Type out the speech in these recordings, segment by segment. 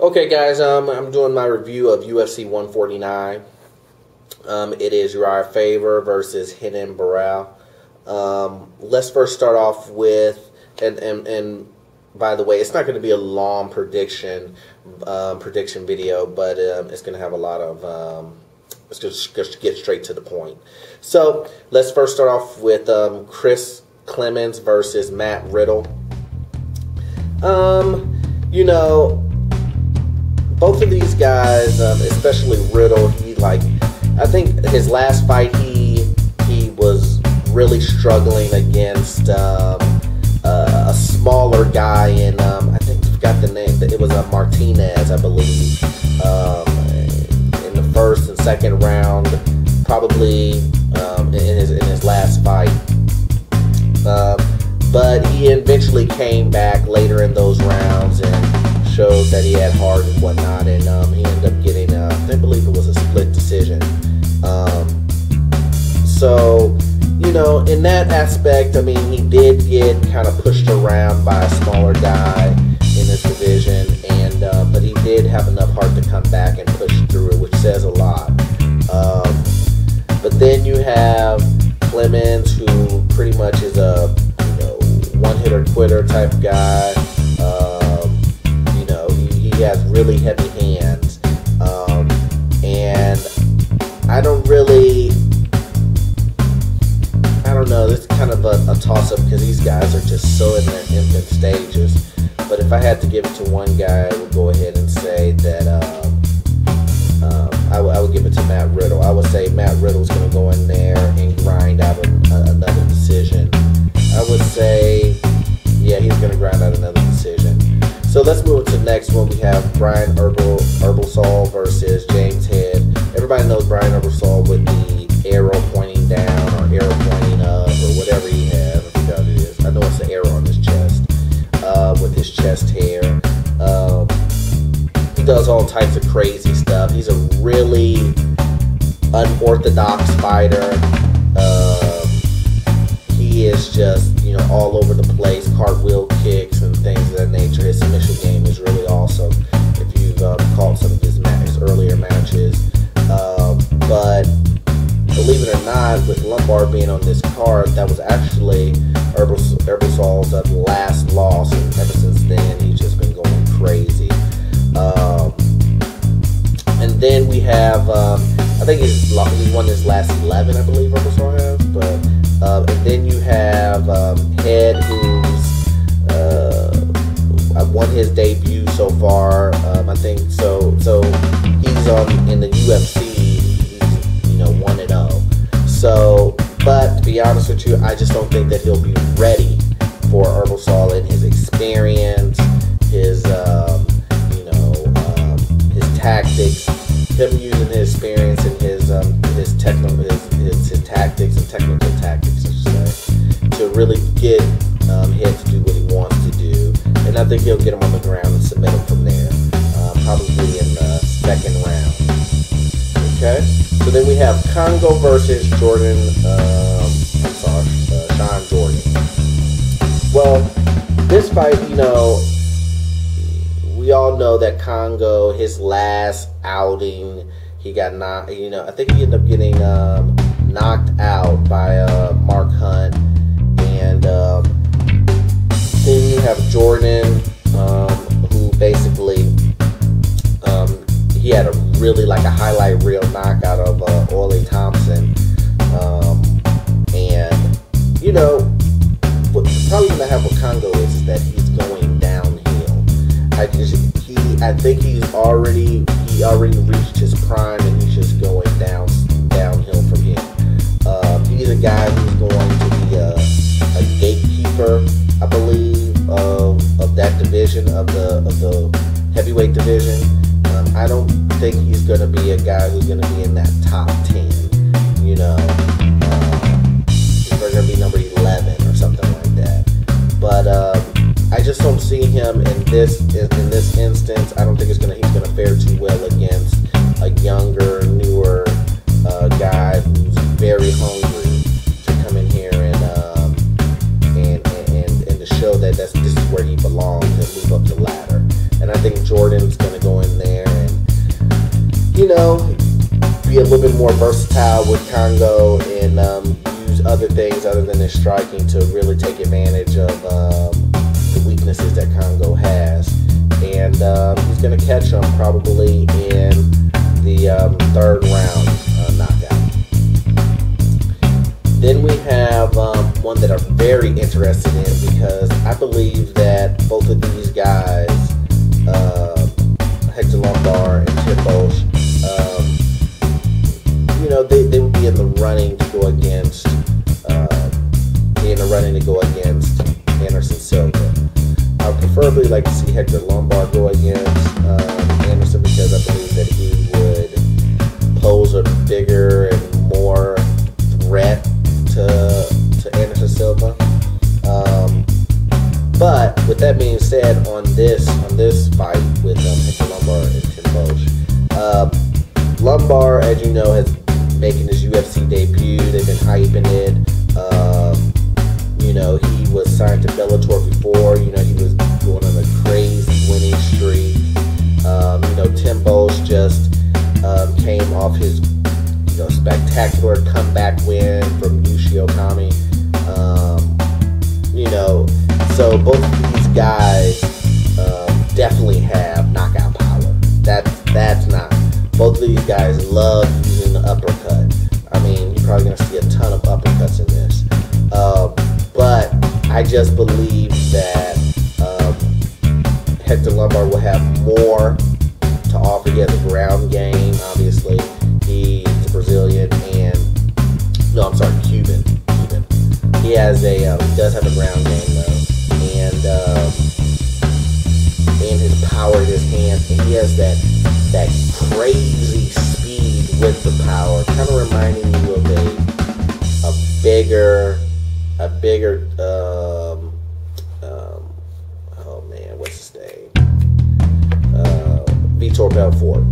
Okay, guys, I'm doing my review of UFC 149. It is Uriah Faber versus Renan Barão. Let's first start off with, and by the way, it's not going to be a long prediction video, but it's going to have a lot of, let's just get straight to the point. So, let's first start off with Chris Clemens versus Matt Riddle. You know, both of these guys, especially Riddle, I think his last fight he was really struggling against a smaller guy in I think I forgot the name. It was Martinez, I believe, in the first and second round, probably in his last fight. But he eventually came back later in those rounds and showed that he had heart and whatnot, and he ended up getting, I believe it was a split decision. So, you know, in that aspect, I mean, he did get kind of pushed around by a smaller guy in his division, and but he did have enough heart to come back and push through it, which says a lot. But then you have Clemens, who pretty much is a one-hitter quitter type guy. You know, he has really heavy hands, and I don't know, this is kind of a toss-up because these guys are just so in their infant stages. But if I had to give it to one guy, I would go ahead and say that I would give it to Matt Riddle. I would say Matt Riddle's going to go in there and grind out another decision. I would say, yeah, he's going to grind out another decision. So let's move to the next one. We have Brian Herbalisol versus James Head. Everybody knows Brian Herbalisol with the arrow pointing down or arrow pointing up or whatever he has. I forgot what it is. I know it's the arrow on his chest, with his chest hair. He does all types of crazy stuff. He's a really unorthodox fighter. He is just, you know, all over the place, cartwheel kicks and things of that nature. His submission game is really awesome if you've caught some of his earlier matches. But believe it or not, with Lombard being on this card, that was actually Herbalisol's last loss, and ever since then he's just been going crazy. And then we have, I think he's won his last 11, I believe Herbalisol has, but and then you have Head, who's won his debut so far. I think so. So he's in the UFC. He's, you know, 1-0. So, but to be honest with you, I just don't think that he'll be ready for Herbalisol in his experience, his his tactics, him using his experience and his tactics and technical tactics, I should say, to really get Head to do what he wants to do. And I think he'll get him on the ground and submit him from there, probably in the second round. Okay, so then we have Congo versus Jordan. Sean Jordan. Well, this fight, you know, we all know that Congo, his last outing, he got knocked. You know, I think he ended up getting knocked out by Mark Hunt, and then you have Jordan, who basically he had a really a highlight reel knockout of Ole Thompson, and you know, what's probably gonna happen with Congo is that he's going downhill. I think he already reached his prime, and he's just going downhill from here. He's a guy who's going to be a gatekeeper, I believe, of that division, of the heavyweight division. I don't think he's going to be a guy who's going to be in that top 10. You know, he's going to be number 11 or something like that. But I just don't see him in this instance. I don't think he's gonna fare too well against a younger, newer guy who's very hungry to come in here and to show that this is where he belongs and move up the ladder. And I think Jordan's gonna go in you know, be a little bit more versatile with Congo and use other things other than his striking to really take advantage of the weaknesses that Congo has. And he's going to catch him probably in the third round knockout. Then we have one that I'm very interested in because I believe that both of these guys, Hector Lombard and Tim Bosch, you know, they would be in the running to go against Anderson Silva. I would preferably like to see Hector Lombard go against Anderson because I believe that he would pose a bigger and more threat to Anderson Silva. But with that being said, on this fight with Hector Lombard and Tim Bosch, Lombard, as you know, has making his UFC debut. They've been hyping it. You know, he was signed to Bellator before. You know, he was going on a crazy winning streak. You know, Tim Bosch just came off his spectacular comeback win from Yushi Okami. You know, so both of these guys definitely have knockout power. That's not. Both of these guys love using the uppercut. I mean, you're probably going to see a ton of uppercuts in this. But I just believe that Hector Lombard will have more to offer. He has a ground game, obviously. He's a Brazilian Cuban. He has he does have a ground game though, and his power in his hands, and he has that crazy speed with the power, kind of reminding you of a bigger oh man, what's his name? Vitor Belfort.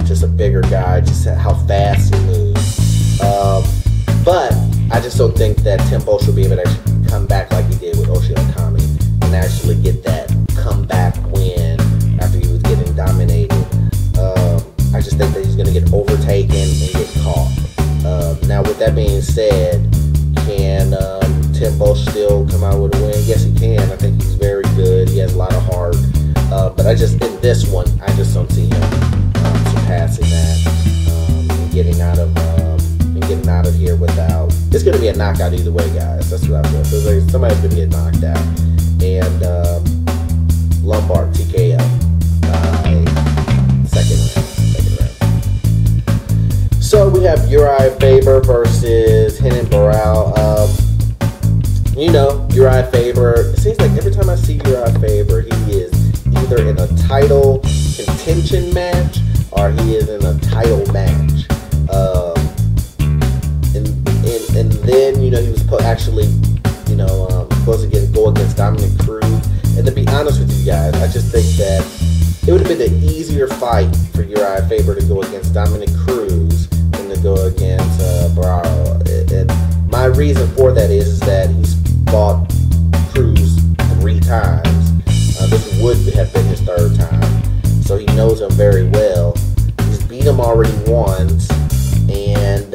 Just a bigger guy, just how fast he moves. But I just don't think that Tim Bosch will be able to actually come back like he did with Yushi Okami and actually get that comeback win after he was getting dominated. I just think that he's going to get overtaken and get caught. Now, with that being said, can Tim Bosch still come out with a win? Yes, he can. I think he's very good. He has a lot of heart. But I just, in this one, I just don't see him surpassing that and getting out of here without. It's going to be a knockout either way, guys. That's what I feel. So like somebody's going to get knocked out. And Lombard TKO by second round. So we have Uriah Faber versus Renan Barão. You know, Uriah Faber, it seems like every time I see Uriah Faber, he is either in a title contention match or he is in a title match. And then, you know, he was actually, you know, supposed to go against Dominic Cruz. And to be honest with you guys, I just think that it would have been an easier fight for Uriah Faber to go against Dominic Cruz than to go against Barão. And my reason for that is that he's fought Cruz 3 times. This would have been his 3rd time. So he knows him very well. He's beat him already once. And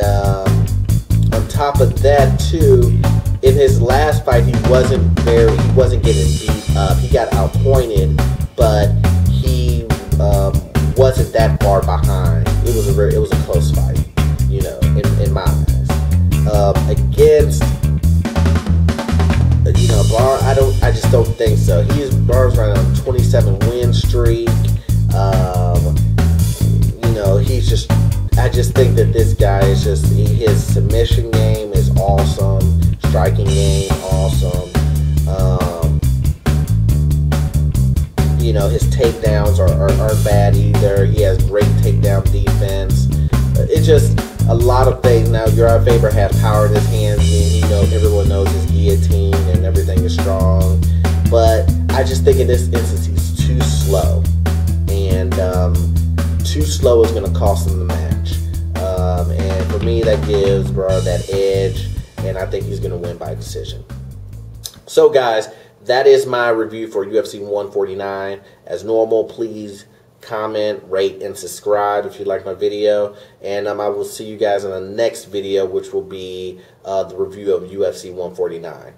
on top of that, too, in his last fight, he wasn't getting beat up. He got outpointed, but he wasn't that far behind. It was a close fight, you know, in my eyes. Against, you know, Barão, I just don't think so. Barão's running on a 27 win streak. You know, I just think that this guy is his submission game is awesome, striking game awesome. You know, his takedowns aren't bad either. He has great takedown defense. It's just a lot of things. Now, Uriah Faber has power in his hands, and everyone knows his guillotine and everything is strong. But I just think in this instance he's too slow, and too slow is going to cost him the match. And for me, that gives Barão that edge, and I think he's going to win by decision. So, guys, that is my review for UFC 149. As normal, please comment, rate, and subscribe if you like my video. And I will see you guys in the next video, which will be the review of UFC 149.